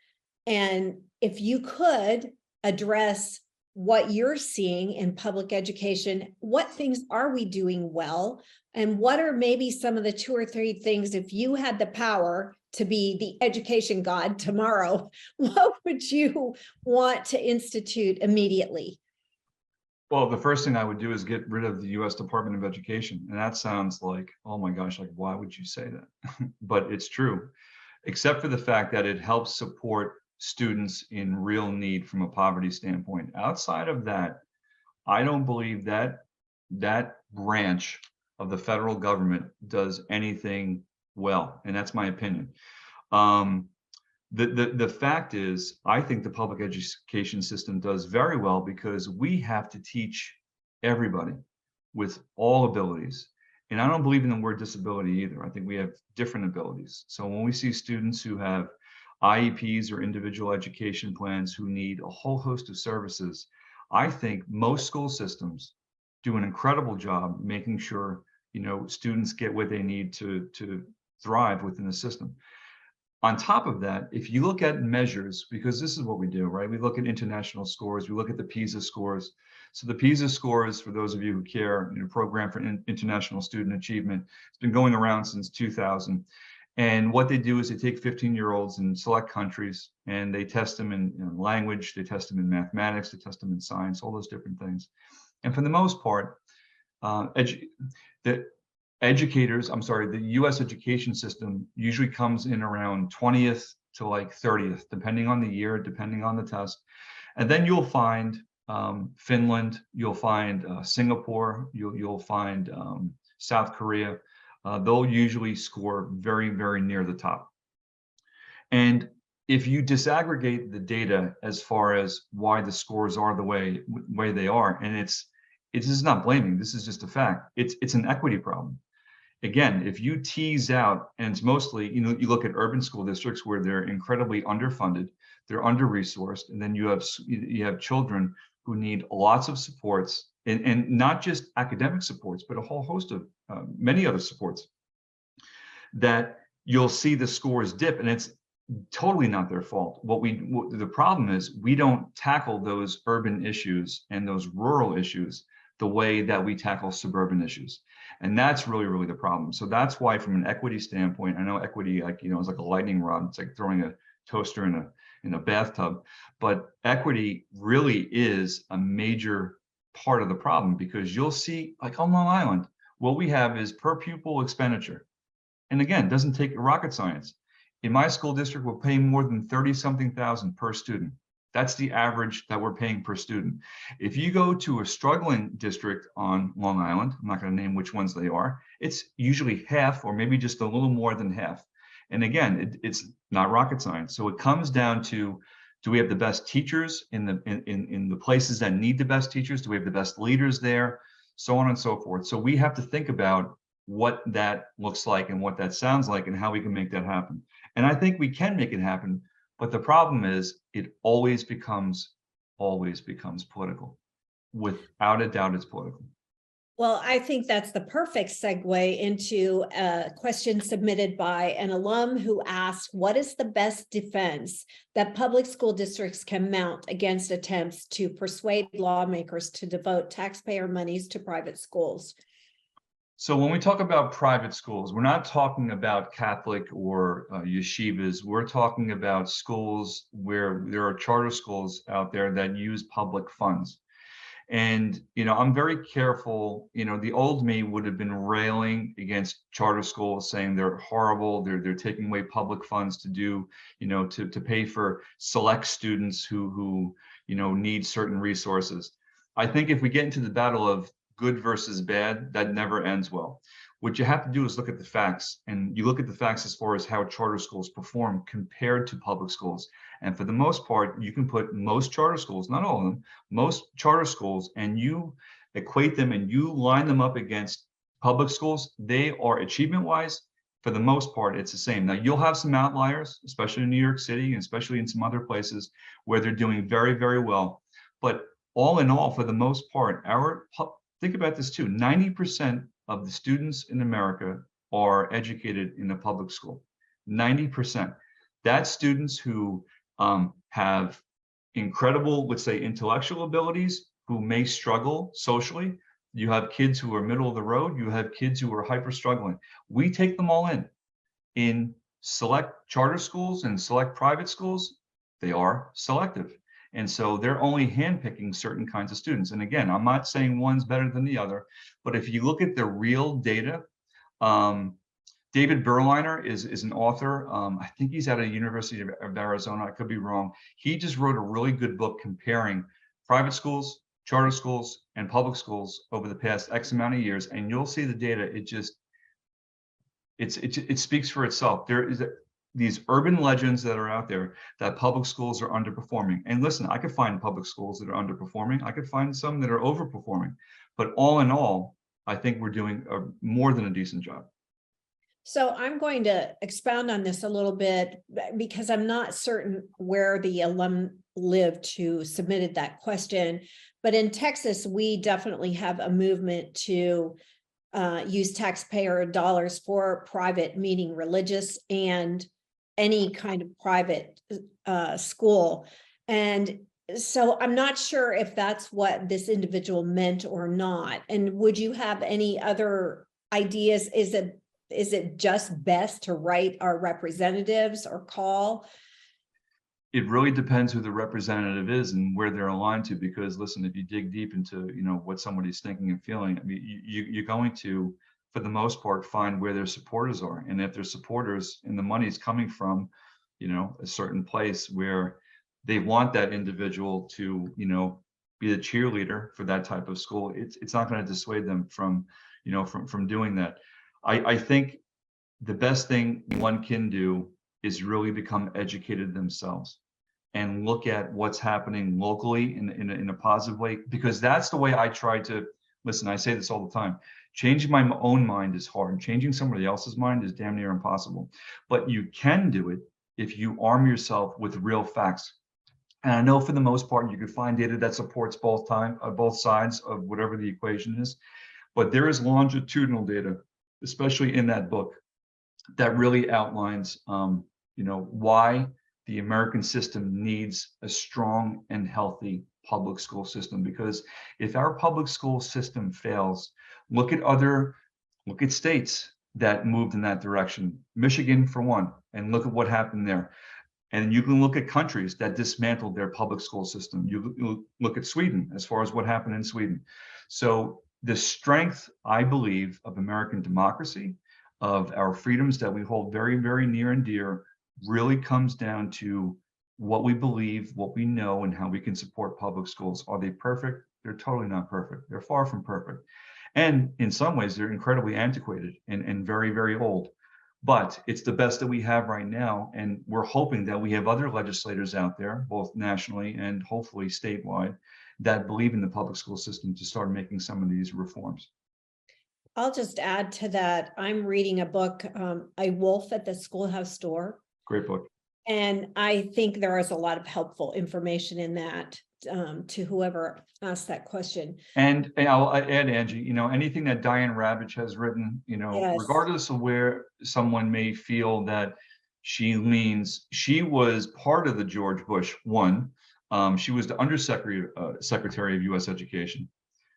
and if you could address what you're seeing in public education, what things are we doing well? And what are maybe some of the 2 or 3 things, if you had the power to be the education god tomorrow, what would you want to institute immediately? Well, the first thing I would do is get rid of the U.S. Department of Education. And that sounds like, oh my gosh, like, why would you say that? But it's true, except for the fact that it helps support students in real need from a poverty standpoint. Outside of that, I don't believe that that branch of the federal government does anything well. And that's my opinion. The fact is, I think the public education system does very well because we have to teach everybody with all abilities. And I don't believe in the word disability either. I think we have different abilities. So when we see students who have IEPs or individual education plans who need a whole host of services, I think most school systems do an incredible job making sure, students get what they need to thrive within the system. On top of that, if you look at measures, because this is what we do, right? We look at international scores, we look at the PISA scores. So the PISA scores, for those of you who care, Program for International Student Achievement, it's been going around since 2000. And what they do is they take 15-year-olds in select countries and they test them in language, they test them in mathematics, they test them in science, all those different things. And for the most part, the US education system usually comes in around 20th to like 30th, depending on the year, depending on the test. And then you'll find Finland, you'll find Singapore, you'll find South Korea. They'll usually score very, very near the top. And if you disaggregate the data as far as why the scores are the way they are, and this is not blaming, this is just a fact. It's an equity problem. Again, if you tease out, and it's mostly, you look at urban school districts where they're incredibly underfunded, they're under-resourced, and then you have children who need lots of supports, and not just academic supports, but a whole host of many other supports, that you'll see the scores dip, and it's totally not their fault. The problem is we don't tackle those urban issues and those rural issues the way that we tackle suburban issues. And that's really, really the problem. So that's why, from an equity standpoint, I know equity, is like a lightning rod. It's like throwing a toaster in a bathtub. But equity really is a major part of the problem, because you'll see, like on Long Island, what we have is per pupil expenditure. And again, it doesn't take rocket science. In my school district, we're paying more than 30-something thousand per student. That's the average that we're paying per student. If you go to a struggling district on Long Island, I'm not going to name which ones they are, it's usually half or maybe just a little more than half. And again, it's not rocket science. So it comes down to, do we have the best teachers in the places that need the best teachers? Do we have the best leaders there? So on and so forth. So we have to think about what that looks like and what that sounds like and how we can make that happen. And I think we can make it happen. But the problem is, it always becomes political. Without a doubt, it's political. Well, I think that's the perfect segue into a question submitted by an alum who asked, what is the best defense that public school districts can mount against attempts to persuade lawmakers to devote taxpayer monies to private schools? So when we talk about private schools, we're not talking about Catholic or yeshivas. We're talking about schools where there are charter schools out there that use public funds. And, I'm very careful. The old me would have been railing against charter schools, saying they're horrible. They're taking away public funds to do, to pay for select students who need certain resources. I think if we get into the battle of good versus bad, that never ends well. What you have to do is look at the facts, and you look at the facts as far as how charter schools perform compared to public schools. And for the most part, you can put most charter schools, not all of them, most charter schools, and you equate them and you line them up against public schools. They are, achievement-wise, for the most part, it's the same. Now, you'll have some outliers, especially in New York City, and especially in some other places where they're doing very, very well. But all in all, for the most part, think about this too, 90% of the students in America are educated in a public school. 90%. That's students who have incredible, let's say, intellectual abilities, who may struggle socially. You have kids who are middle of the road. You have kids who are hyper struggling. We take them all in. In select charter schools and select private schools, they are selective. And so they're only handpicking certain kinds of students. And again, I'm not saying one's better than the other, but if you look at the real data, David Berliner is an author. I think he's at a University of Arizona. I could be wrong. He just wrote a really good book comparing private schools, charter schools, and public schools over the past X amount of years. And you'll see the data. It speaks for itself. There is these urban legends that are out there that public schools are underperforming. And listen, I could find public schools that are underperforming. I could find some that are overperforming. But all in all, I think we're doing more than a decent job. So I'm going to expound on this a little bit because I'm not certain where the alum lived who submitted that question. But in Texas, we definitely have a movement to use taxpayer dollars for private, meaning religious and any kind of private school. And so I'm not sure if that's what this individual meant or not. And would you have any other ideas? Is it just best to write our representatives or call? It really depends who the representative is and where they're aligned to, because listen, if you dig deep into, what somebody's thinking and feeling, I mean, you're going to, for the most part, find where their supporters are. And if their supporters and the money is coming from, a certain place where they want that individual to, be the cheerleader for that type of school, it's not going to dissuade them from, from doing that. I think the best thing one can do is really become educated themselves and look at what's happening locally in a positive way, because that's the way I try to listen. I say this all the time. Changing my own mind is hard. Changing somebody else's mind is damn near impossible. But you can do it if you arm yourself with real facts. And I know for the most part, you can find data that supports both sides of whatever the equation is. But there is longitudinal data, especially in that book, that really outlines, why the American system needs a strong and healthy public school system. Because if our public school system fails, look at states that moved in that direction. Michigan, for one, and look at what happened there. And you can look at countries that dismantled their public school system. You look at Sweden, as far as what happened in Sweden. So the strength, I believe, of American democracy, of our freedoms that we hold very, very near and dear, really comes down to what we believe, what we know, and how we can support public schools. Are they perfect? They're totally not perfect. They're far from perfect. And in some ways, they're incredibly antiquated and very, very old. But it's the best that we have right now. And we're hoping that we have other legislators out there, both nationally and hopefully statewide, that believe in the public school system to start making some of these reforms. I'll just add to that. I'm reading a book, A Wolf at the Schoolhouse Door. Great book. And I think there is a lot of helpful information in that to whoever asked that question. And I'll add, Angie, anything that Diane Ravitch has written, Yes. regardless of where someone may feel that she leans, she was part of the George Bush one. She was the Secretary of U.S. Education.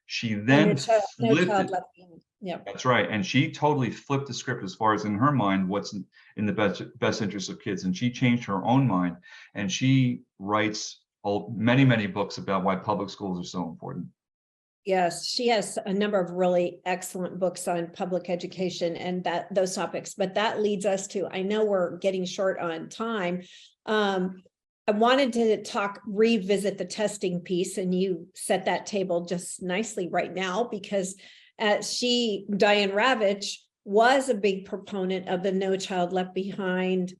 She then No flipped child it. left behind. Yep. That's right. And she totally flipped the script as far as in her mind, what's in the best interest of kids. And she changed her own mind. And she writes many, many books about why public schools are so important. Yes, she has a number of really excellent books on public education and those topics. But that leads us to, I know we're getting short on time. I wanted to revisit the testing piece, and you set that table just nicely right now, because Diane Ravitch was a big proponent of the No Child Left Behind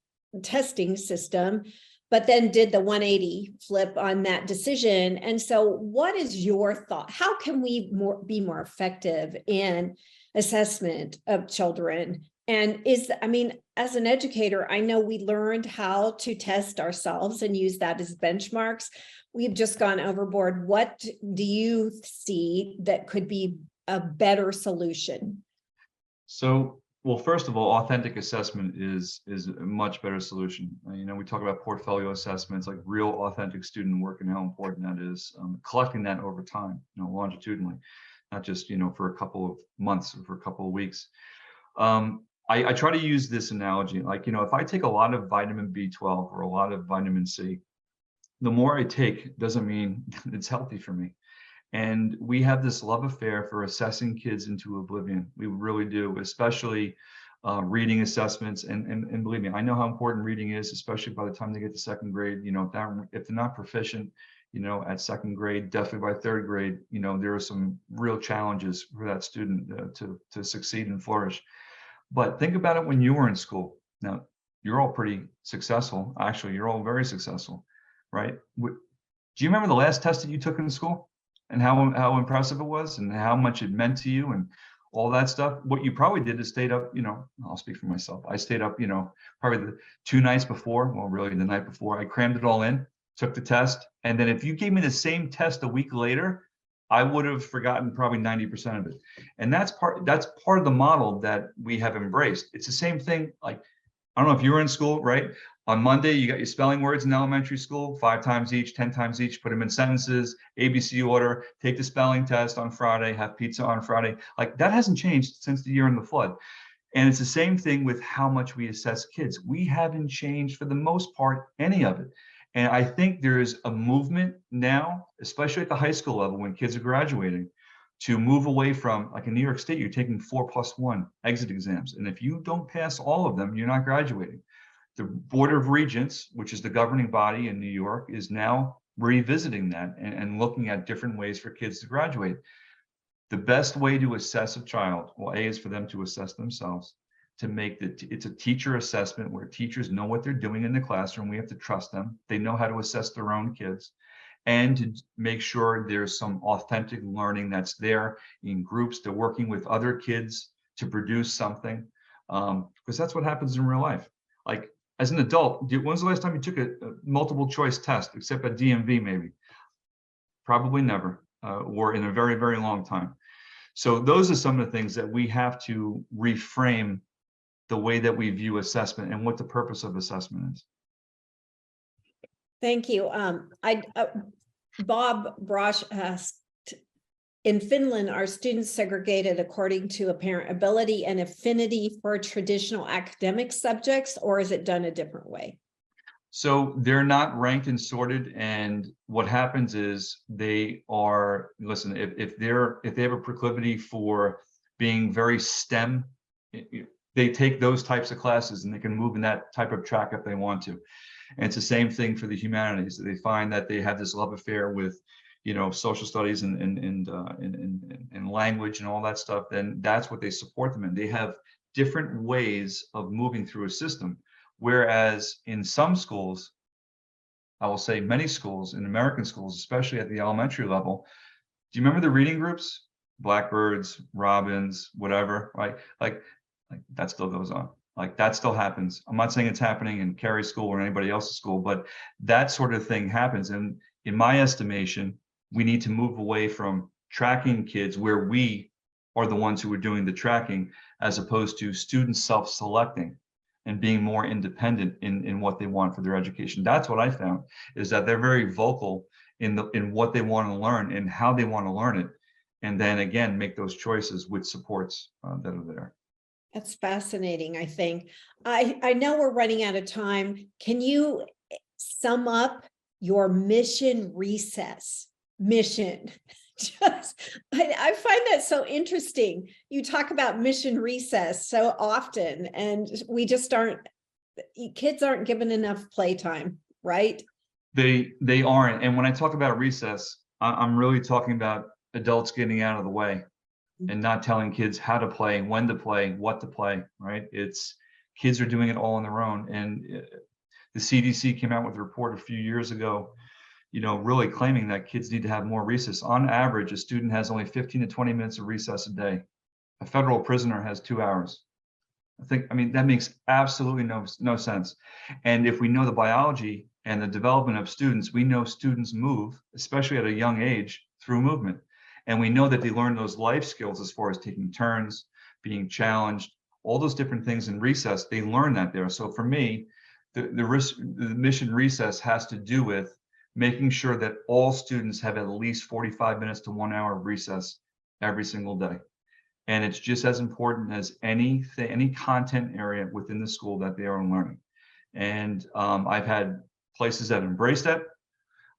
testing system, but then did the 180 flip on that decision. And so what is your thought? How can we be more effective in assessment of children? And as an educator, I know we learned how to test ourselves and use that as benchmarks. We've just gone overboard. What do you see that could be a better solution? So, well, first of all, authentic assessment is a much better solution. We talk about portfolio assessments, like real authentic student work, and how important that is. Collecting that over time, longitudinally, not just for a couple of months or for a couple of weeks. I try to use this analogy, like, if I take a lot of vitamin B12 or a lot of vitamin C, the more I take doesn't mean it's healthy for me. And we have this love affair for assessing kids into oblivion. We really do, especially reading assessments. And believe me, I know how important reading is, especially by the time they get to second grade. You know, if they're not proficient, you know, at second grade, definitely by third grade, you know, there are some real challenges for that student to succeed and flourish. But think about it when you were in school. Now, you're all pretty successful. Actually, you're all very successful, right? Do you remember the last test that you took in school and how impressive it was and how much it meant to you and all that stuff? What you probably did is stayed up, you know, I'll speak for myself. I stayed up, you know, probably the 2 nights before, well, really the night before. I crammed it all in, took the test. And then if you gave me the same test a week later, I would have forgotten probably 90% of it. And that's part of the model that we have embraced. It's the same thing. Like, I don't know if you were in school, right? On Monday, you got your spelling words in elementary school, 5 times each, 10 times each, put them in sentences, ABC order, take the spelling test on Friday, have pizza on Friday. Like, that hasn't changed since the year in the flood. And it's the same thing with how much we assess kids. We haven't changed for the most part, any of it. And I think there is a movement now, especially at the high school level when kids are graduating, to move away from, like in New York State, you're taking 4+1 exit exams. And if you don't pass all of them, you're not graduating. The Board of Regents, which is the governing body in New York, is now revisiting that and looking at different ways for kids to graduate. The best way to assess a child, well, A, is for them to assess themselves, to make it's a teacher assessment where teachers know what they're doing in the classroom. We have to trust them. They know how to assess their own kids, and to make sure there's some authentic learning that's there in groups. They're working with other kids to produce something, because that's what happens in real life. Like, as an adult, when's the last time you took a multiple choice test, except at DMV maybe? Probably never, or in a very, very long time. So those are some of the things that we have to reframe the way that we view assessment and what the purpose of assessment is. Thank you. Bob Brosh asked, in Finland, are students segregated according to apparent ability and affinity for traditional academic subjects, or is it done a different way? So they're not ranked and sorted, and what happens is they are, listen, if they have a proclivity for being very STEM, they take those types of classes and they can move in that type of track if they want to. And it's the same thing for the humanities. They find that they have this love affair with, you know, social studies and language and all that stuff. Then that's what they support them in. They have different ways of moving through a system. Whereas in some schools, I will say many schools, in American schools, especially at the elementary level, do you remember the reading groups? Blackbirds, Robins, whatever, right? Like that still goes on. Like, that still happens. I'm not saying it's happening in Carrie's school or anybody else's school, but that sort of thing happens. And in my estimation, we need to move away from tracking kids where we are the ones who are doing the tracking, as opposed to students self-selecting and being more independent in what they want for their education. That's what I found, is that they're very vocal in what they want to learn and how they want to learn it. And then again, make those choices with supports that are there. That's fascinating, I think. I know we're running out of time. Can you sum up your mission recess? Mission. I find that so interesting. You talk about mission recess so often, and we just kids aren't given enough playtime, right? They aren't. And when I talk about recess, I'm really talking about adults getting out of the way and not telling kids how to play, when to play, what to play, right? It's kids are doing it all on their own. And the CDC came out with a report a few years ago, you know, really claiming that kids need to have more recess. On average, a student has only 15 to 20 minutes of recess a day. A federal prisoner has 2 hours. I mean, that makes absolutely no sense. And if we know the biology and the development of students, we know students move, especially at a young age, through movement. And we know that they learn those life skills as far as taking turns, being challenged, all those different things in recess, they learn that there. So for me, the mission recess has to do with making sure that all students have at least 45 minutes to 1 hour of recess every single day. And it's just as important as any content area within the school that they are learning. And I've had places that embrace that.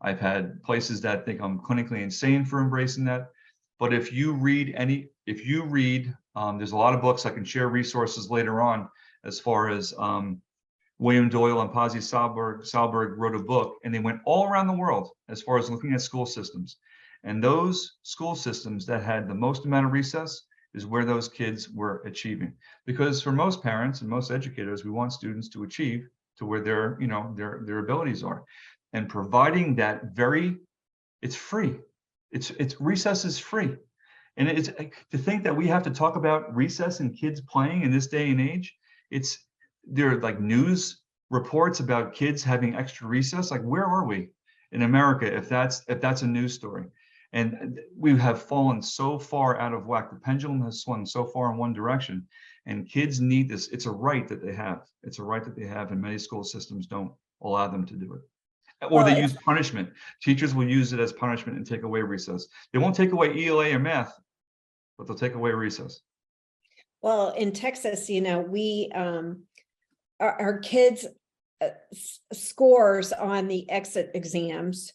I've had places that think I'm clinically insane for embracing that. But if you read, there's a lot of books. I can share resources later on as far as William Doyle and Pazzi Salberg wrote a book, and they went all around the world as far as looking at school systems. And those school systems that had the most amount of recess is where those kids were achieving. Because for most parents and most educators, we want students to achieve to where their abilities are. And providing that it's free. It's recess is free. And it's to think that we have to talk about recess and kids playing in this day and age. There are like news reports about kids having extra recess. Like, where are we in America if that's a news story? And we have fallen so far out of whack. The pendulum has swung so far in one direction, and kids need this. It's a right that they have. It's a right that they have, and many school systems don't allow them to do it. Or they use punishment. Teachers will use it as punishment and take away recess. They won't take away ELA or math, but they'll take away recess. Well, in Texas, we our kids' scores on the exit exams,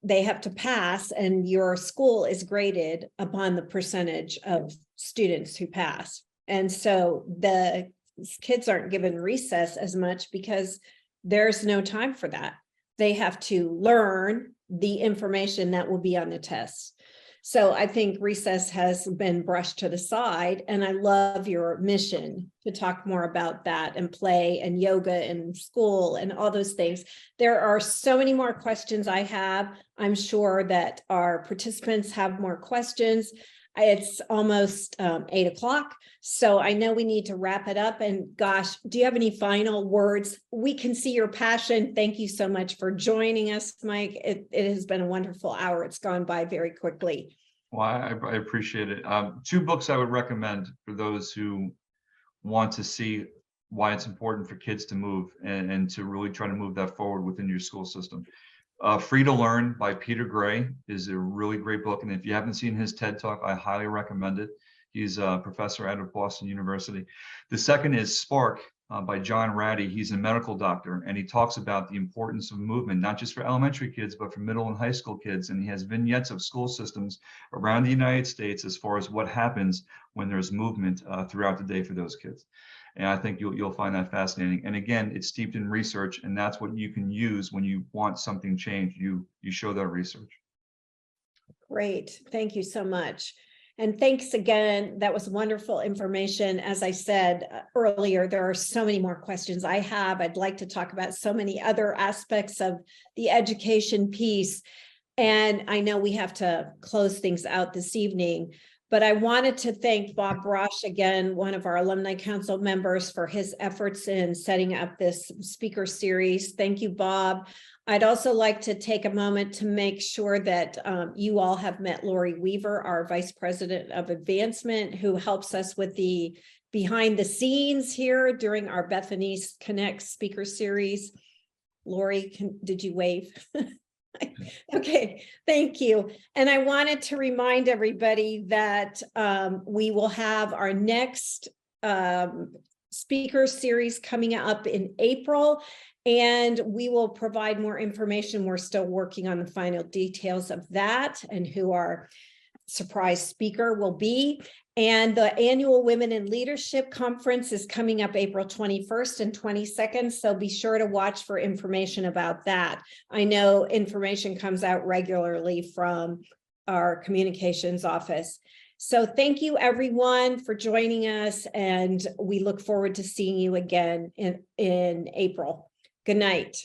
they have to pass, and your school is graded upon the percentage of students who pass. And so the kids aren't given recess as much because there's no time for that. They have to learn the information that will be on the test. So I think recess has been brushed to the side, and I love your mission to talk more about that, and play and yoga and school and all those things. There are so many more questions I have. I'm sure that our participants have more questions. It's almost 8 o'clock, so I know we need to wrap it up. And gosh, do you have any final words? We can see your passion. Thank you so much for joining us, Mike. It has been a wonderful hour. It's gone by very quickly. Well, I appreciate it. 2 books I would recommend for those who want to see why it's important for kids to move and to really try to move that forward within your school system. Free to Learn by Peter Gray is a really great book. And if you haven't seen his TED Talk, I highly recommend it. He's a professor out of Boston University. The second is Spark by John Ratty. He's a medical doctor, and he talks about the importance of movement, not just for elementary kids, but for middle and high school kids. And he has vignettes of school systems around the United States as far as what happens when there's movement throughout the day for those kids. And I think you'll find that fascinating. And again, it's steeped in research, and that's what you can use when you want something changed. You show that research. Great. Thank you so much. And thanks again. That was wonderful information. As I said earlier, there are so many more questions I have. I'd like to talk about so many other aspects of the education piece. And I know we have to close things out this evening, but I wanted to thank Bob Brosh again, one of our Alumni Council members, for his efforts in setting up this speaker series. Thank you, Bob. I'd also like to take a moment to make sure that you all have met Lori Weaver, our Vice President of Advancement, who helps us with the behind the scenes here during our Bethany Connect Speaker Series. Lori, did you wave? Okay, thank you. And I wanted to remind everybody that we will have our next speaker series coming up in April, and we will provide more information. We're still working on the final details of that and who our surprise speaker will be. And the annual Women in Leadership Conference is coming up April 21st and 22nd. So be sure to watch for information about that. I know information comes out regularly from our communications office. So thank you everyone for joining us, and we look forward to seeing you again in April. Good night.